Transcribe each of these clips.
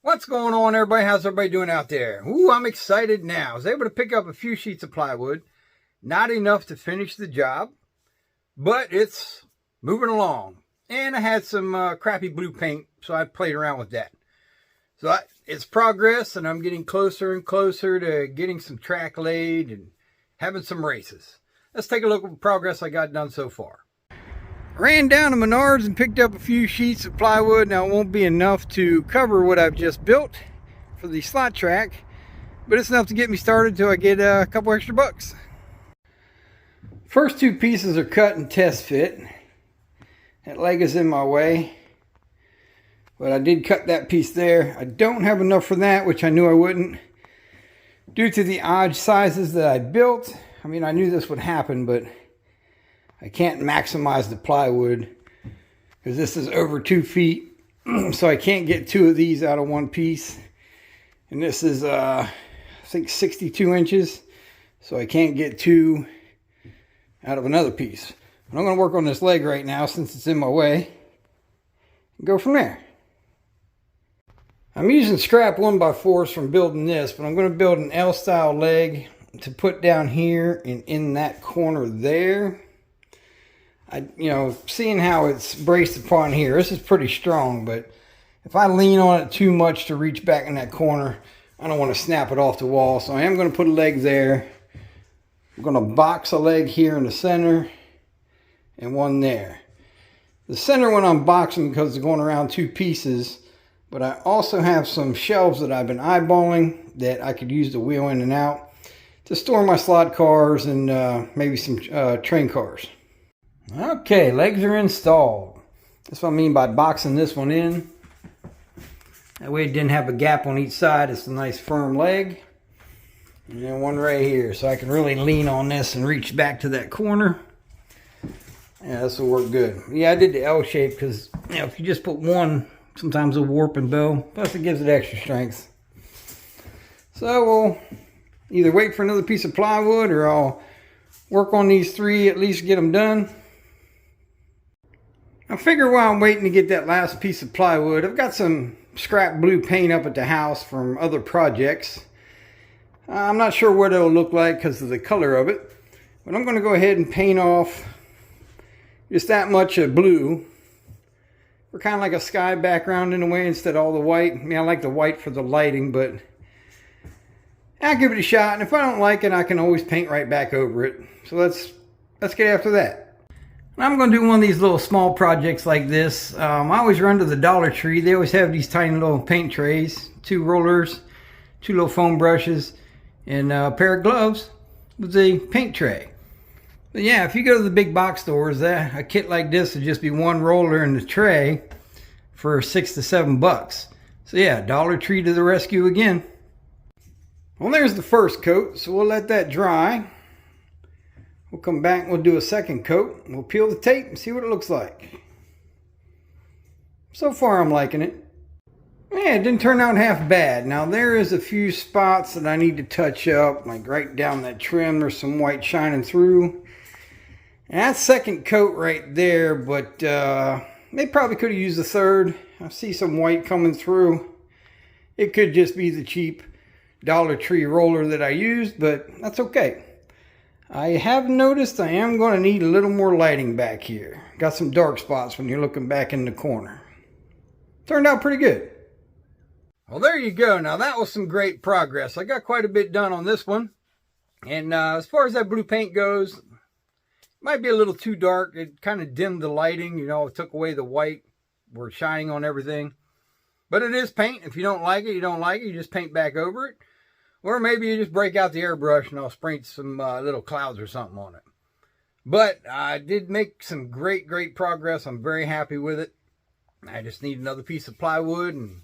What's going on, everybody? How's everybody doing out there? Ooh, I'm excited now. I was able to pick up a few sheets of plywood. Not enough to finish the job, but it's moving along. And I had some crappy blue paint, so I played around with that. So it's progress, and I'm getting closer and closer to getting some track laid and having some races. Let's take a look at the progress I got done so far. Ran down to Menards and picked up a few sheets of plywood. Now it won't be enough to cover what I've just built for the slot track, but it's enough to get me started till I get a couple extra bucks. First two pieces are cut and test fit. That leg is in my way, but I did cut that piece there. I don't have enough for that, which I knew I wouldn't, due to the odd sizes that I built. I mean, I knew this would happen, but I can't maximize the plywood because this is over 2 feet, so I can't get two of these out of one piece. And this is, I think, 62 inches, so I can't get two out of another piece. But I'm going to work on this leg right now since it's in my way and go from there. I'm using scrap 1x4s from building this, but I'm going to build an L-style leg to put down here and in that corner there. Seeing how it's braced upon here, this is pretty strong, but if I lean on it too much to reach back in that corner, I don't want to snap it off the wall. So I am going to put a leg there. I'm going to box a leg here in the center and one there. The center one I'm boxing because it's going around two pieces, but I also have some shelves that I've been eyeballing that I could use to wheel in and out to store my slot cars and maybe some train cars. Okay, legs are installed. That's what I mean by boxing this one in. That way it didn't have a gap on each side. It's a nice firm leg. And then one right here, so I can really lean on this and reach back to that corner. Yeah, this will work good. Yeah, I did the L shape because, if you just put one, sometimes it'll warp and bow. Plus it gives it extra strength. So we'll either wait for another piece of plywood or I'll work on these three, at least get them done. I figure while I'm waiting to get that last piece of plywood, I've got some scrap blue paint up at the house from other projects. I'm not sure what it'll look like because of the color of it, but I'm going to go ahead and paint off just that much of blue for kind of like a sky background in a way instead of all the white. I mean, I like the white for the lighting, but I'll give it a shot, and if I don't like it, I can always paint right back over it. So let's get after that. I'm going to do one of these little small projects like this. I always run to the Dollar Tree. They always have these tiny little paint trays, 2 rollers, 2 little foam brushes, and a pair of gloves with a paint tray. But yeah, if you go to the big box stores, a kit like this would just be 1 roller and the tray for $6 to $7. So yeah, Dollar Tree to the rescue again. Well, there's the first coat, so we'll let that dry. We'll come back and we'll do a second coat. We'll peel the tape and see what it looks like. So far I'm liking it. Yeah, it didn't turn out half bad. Now there is a few spots that I need to touch up, like right down that trim. There's some white shining through. And that second coat right there, but they probably could have used a third. I see some white coming through. It could just be the cheap Dollar Tree roller that I used, but that's okay. I have noticed I am going to need a little more lighting back here. Got some dark spots when you're looking back in the corner. Turned out pretty good. Well, there you go. Now that was some great progress. I got quite a bit done on this one. And as far as that blue paint goes, it might be a little too dark. It kind of dimmed the lighting. It took away the white. We're shining on everything. But it is paint. If you don't like it, you don't like it. You just paint back over it. Or maybe you just break out the airbrush and I'll spray some little clouds or something on it. But I did make some great progress. I'm very happy with it. I just need another piece of plywood and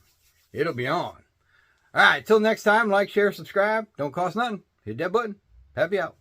it'll be on. All right, till next time, like, share, subscribe. Don't cost nothing. Hit that button. Happy out.